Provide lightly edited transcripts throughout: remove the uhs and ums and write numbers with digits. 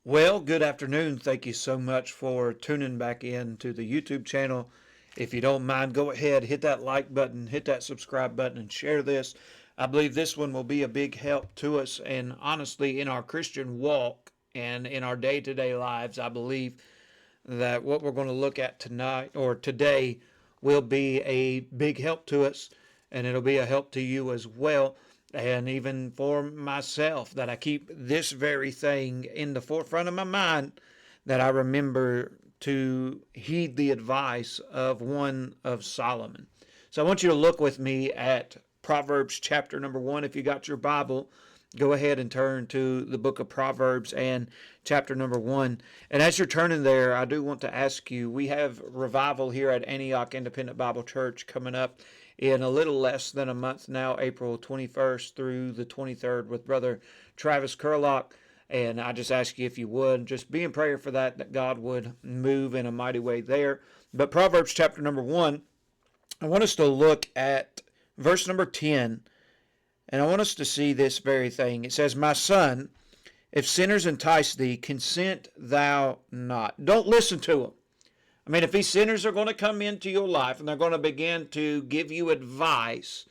Well, good afternoon. Thank you so much for tuning back in to the YouTube channel. If you don't mind, go ahead, hit that like button, hit that subscribe button, and share this. I believe this one will be a big help to us, and honestly, in our Christian walk and in our day-to-day lives, I believe that what we're going to look at tonight or today will be a big help to us, and it'll be a help to you as well, and even for myself, that I keep this very thing in the forefront of my mind, that I remember to heed the advice of one of Solomon. So I want you to look with me at Proverbs chapter number 1. If you got your Bible, go ahead and turn to the book of Proverbs and chapter number 1. And as you're turning there, I do want to ask you, we have revival here at Antioch Independent Bible Church coming up in a little less than a month now, April 21st through the 23rd, with Brother Travis Curlock. And I just ask you, if you would, just be in prayer for that God would move in a mighty way there. But Proverbs chapter number 1, I want us to look at verse number 10, and I want us to see this very thing. It says, "My son, if sinners entice thee, consent thou not." Don't listen to them. I mean, if these sinners are going to come into your life and they're going to begin to give you advice,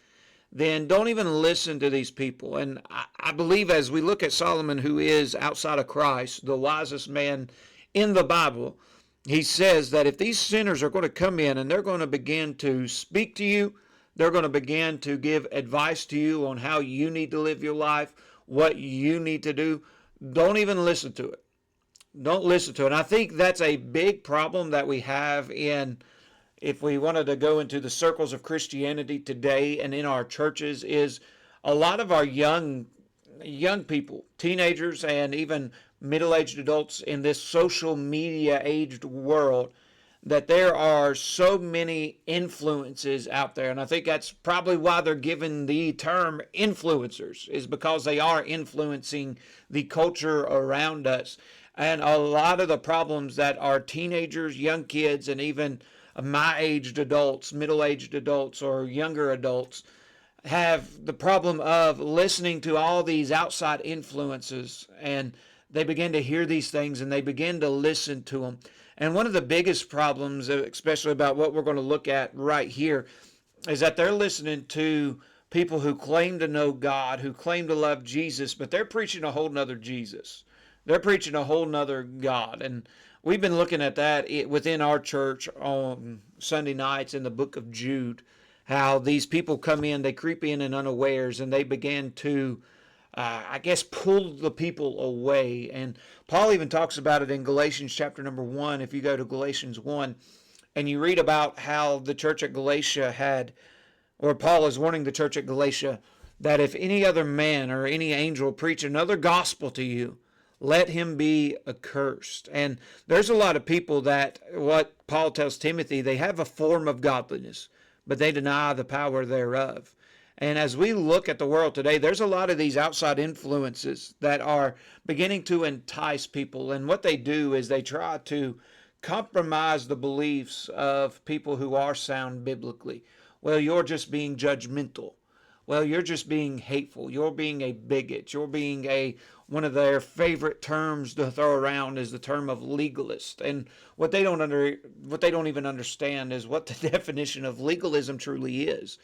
then don't even listen to these people. And I believe, as we look at Solomon, who is outside of Christ, the wisest man in the Bible, he says that if these sinners are going to come in and they're going to begin to speak to you, they're going to begin to give advice to you on how you need to live your life, what you need to do, don't even listen to it. Don't listen to it. And I think that's a big problem that we have in, if we wanted to go into the circles of Christianity today and in our churches, is a lot of our young people, teenagers and even middle-aged adults in this social media aged world, that there are so many influences out there. And I think that's probably why they're given the term influencers, is because they are influencing the culture around us. And a lot of the problems that our teenagers, young kids, and even my aged adults, middle-aged adults, or younger adults have the problem of listening to all these outside influences, and they begin to hear these things and they begin to listen to them. And one of the biggest problems, especially about what we're going to look at right here, is that they're listening to people who claim to know God, who claim to love Jesus, but they're preaching a whole nother Jesus. They're preaching a whole nother God. And we've been looking at that within our church on Sunday nights in the book of Jude, how these people come in, they creep in unawares, and they begin to pull the people away. And Paul even talks about it in Galatians chapter number 1. If you go to Galatians 1 and you read about how the church at Galatia had, or Paul is warning the church at Galatia, that if any other man or any angel preach another gospel to you, let him be accursed. And there's a lot of people that, what Paul tells Timothy, they have a form of godliness, but they deny the power thereof. And as we look at the world today, there's a lot of these outside influences that are beginning to entice people. And what they do is they try to compromise the beliefs of people who are sound biblically. Well, you're just being judgmental. Well, you're just being hateful. You're being a bigot. You're being one of their favorite terms to throw around is the term of legalist. And what they don't even understand is what the definition of legalism truly is.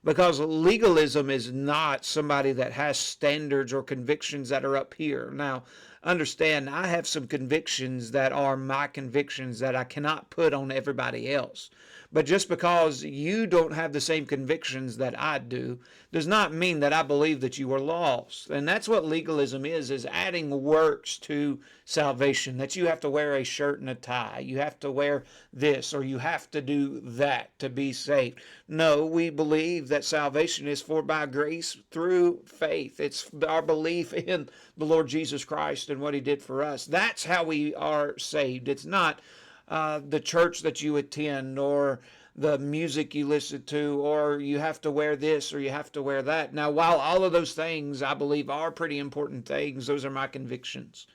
Because legalism is not somebody that has standards or convictions that are up here. Now, understand, I have some convictions that are my convictions that I cannot put on everybody else. But just because you don't have the same convictions that I do does not mean that I believe that you are lost. And that's what legalism is adding works to salvation, that you have to wear a shirt and a tie, you have to wear this, or you have to do that to be saved. No, we believe that salvation is for by grace through faith. It's our belief in the Lord Jesus Christ and what he did for us. That's how we are saved. It's not the church that you attend, or the music you listen to, or you have to wear this or you have to wear that. Now, while all of those things I believe are pretty important things, those are my convictions.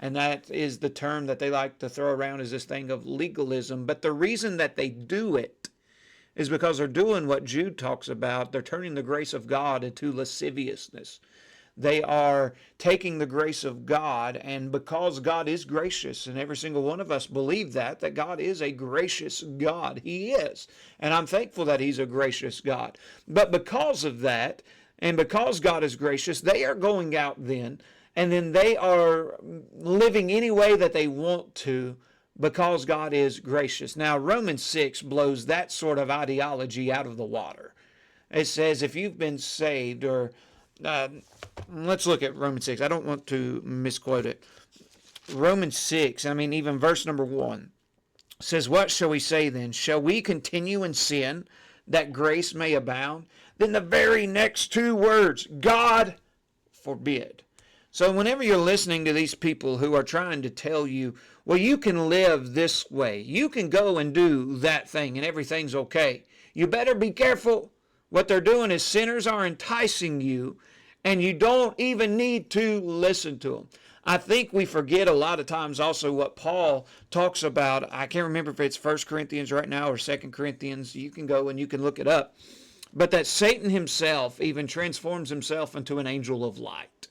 And that is the term that they like to throw around, is this thing of legalism. But the reason that they do it is because they're doing what Jude talks about. They're turning the grace of God into lasciviousness. They are taking the grace of God, and because God is gracious, and every single one of us believe that God is a gracious God. He is. And I'm thankful that He's a gracious God. But because of that, and because God is gracious, they are going out then, and then they are living any way that they want to, because God is gracious. Now, Romans 6 blows that sort of ideology out of the water. It says if you've been saved, or let's look at Romans 6. I don't want to misquote it. Romans 6, even verse number 1 says, what shall we say then? Shall we continue in sin that grace may abound? Then the very next two words, God forbid. So whenever you're listening to these people who are trying to tell you, well, you can live this way, you can go and do that thing and everything's okay, you better be careful. What they're doing is sinners are enticing you, and you don't even need to listen to them. I think we forget a lot of times also what Paul talks about. I can't remember if it's 1 Corinthians right now or 2 Corinthians. You can go and you can look it up. But that Satan himself even transforms himself into an angel of light.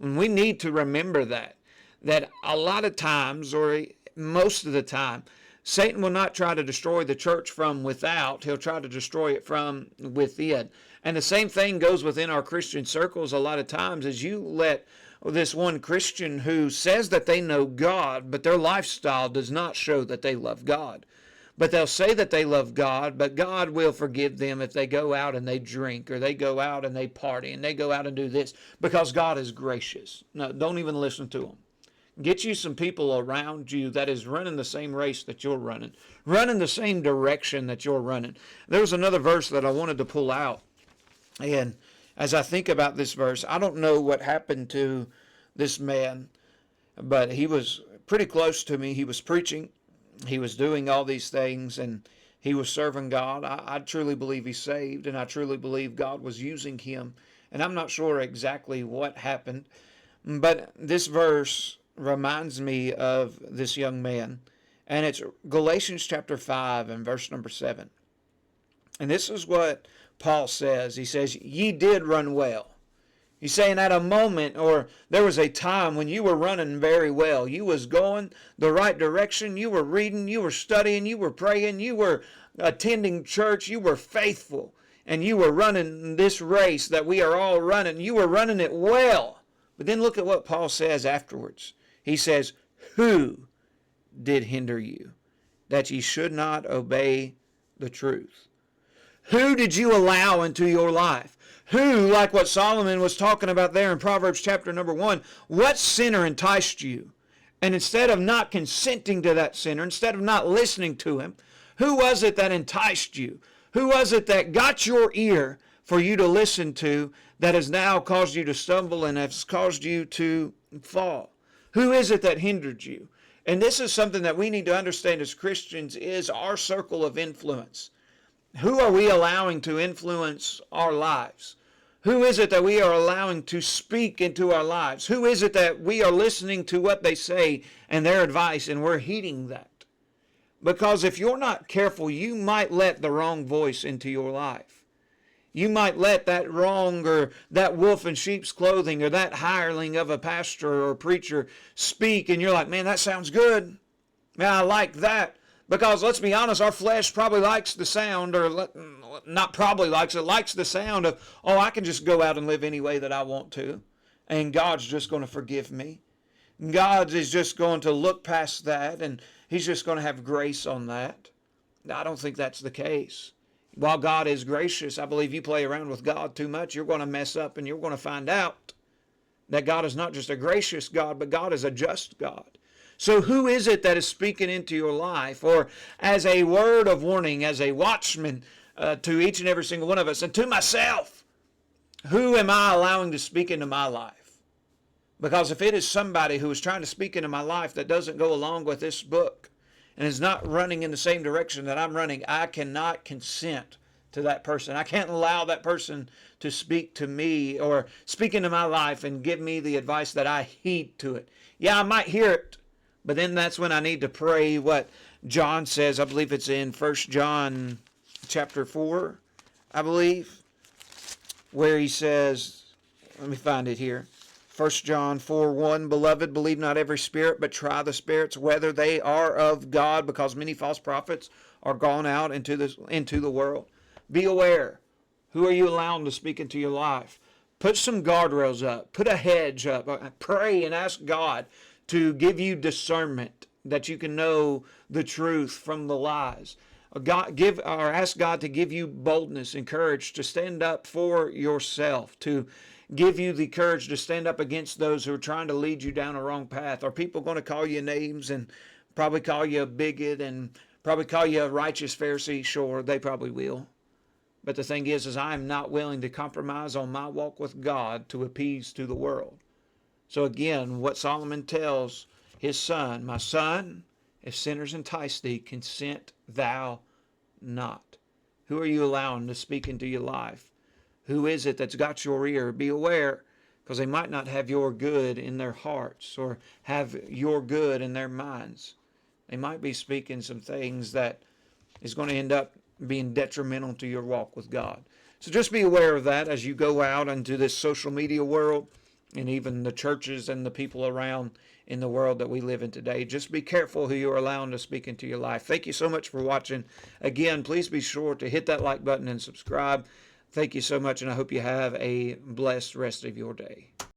And we need to remember that a lot of times, or most of the time, Satan will not try to destroy the church from without. He'll try to destroy it from within. And the same thing goes within our Christian circles a lot of times, as you let this one Christian who says that they know God, but their lifestyle does not show that they love God. But they'll say that they love God, but God will forgive them if they go out and they drink, or they go out and they party, and they go out and do this, because God is gracious. No, don't even listen to them. Get you some people around you that is running the same race that you're running the same direction that you're running. There was another verse that I wanted to pull out. And as I think about this verse, I don't know what happened to this man, but he was pretty close to me. He was preaching. He was doing all these things, and he was serving God. I truly believe he's saved, and I truly believe God was using him. And I'm not sure exactly what happened, but this verse reminds me of this young man, and it's Galatians chapter 5 and verse number 7. And this is what Paul says. He says, ye did run well. He's saying at a moment, or there was a time when you were running very well. You was going the right direction. You were reading, you were studying, you were praying, you were attending church, you were faithful, and you were running this race that we are all running. You were running it well. But then look at what Paul says afterwards. He says, who did hinder you, that ye should not obey the truth? Who did you allow into your life? Who, like what Solomon was talking about there in Proverbs chapter number 1, what sinner enticed you? And instead of not consenting to that sinner, instead of not listening to him, who was it that enticed you? Who was it that got your ear for you to listen to, that has now caused you to stumble and has caused you to fall? Who is it that hindered you? And this is something that we need to understand as Christians, is our circle of influence. Who are we allowing to influence our lives? Who is it that we are allowing to speak into our lives? Who is it that we are listening to what they say and their advice, and we're heeding that? Because if you're not careful, you might let the wrong voice into your life. You might let that wrong, or that wolf in sheep's clothing, or that hireling of a pastor or preacher speak, and you're like, man, that sounds good. Man, I like that. Because let's be honest, our flesh probably likes the sound, or not probably likes it, likes the sound of, oh, I can just go out and live any way that I want to, and God's just going to forgive me. God is just going to look past that, and he's just going to have grace on that. I don't think that's the case. While God is gracious, I believe you play around with God too much, you're going to mess up, and you're going to find out that God is not just a gracious God, but God is a just God. So who is it that is speaking into your life? Or as a word of warning, as a watchman to each and every single one of us, and to myself, who am I allowing to speak into my life? Because if it is somebody who is trying to speak into my life that doesn't go along with this book, and is not running in the same direction that I'm running, I cannot consent to that person. I can't allow that person to speak to me or speak into my life and give me the advice that I heed to it. Yeah, I might hear it, but then that's when I need to pray what John says. I believe it's in 1 John chapter 4, I believe, where he says, let me find it here. 1 John 4:1, Beloved, believe not every spirit, but try the spirits, whether they are of God, because many false prophets are gone out into the world. Be aware. Who are you allowing to speak into your life? Put some guardrails up. Put a hedge up. Pray and ask God to give you discernment, that you can know the truth from the lies. Ask God to give you boldness and courage to stand up for yourself, to give you the courage to stand up against those who are trying to lead you down a wrong path. Are people going to call you names and probably call you a bigot and probably call you a righteous Pharisee? Sure, they probably will. But the thing is I am not willing to compromise on my walk with God to appease to the world. So again, what Solomon tells his son, my son, if sinners entice thee, consent thou not. Who are you allowing to speak into your life? Who is it that's got your ear? Be aware, because they might not have your good in their hearts or have your good in their minds. They might be speaking some things that is going to end up being detrimental to your walk with God. So just be aware of that as you go out into this social media world and even the churches and the people around in the world that we live in today. Just be careful who you're allowing to speak into your life. Thank you so much for watching. Again, please be sure to hit that like button and subscribe. Thank you so much, and I hope you have a blessed rest of your day.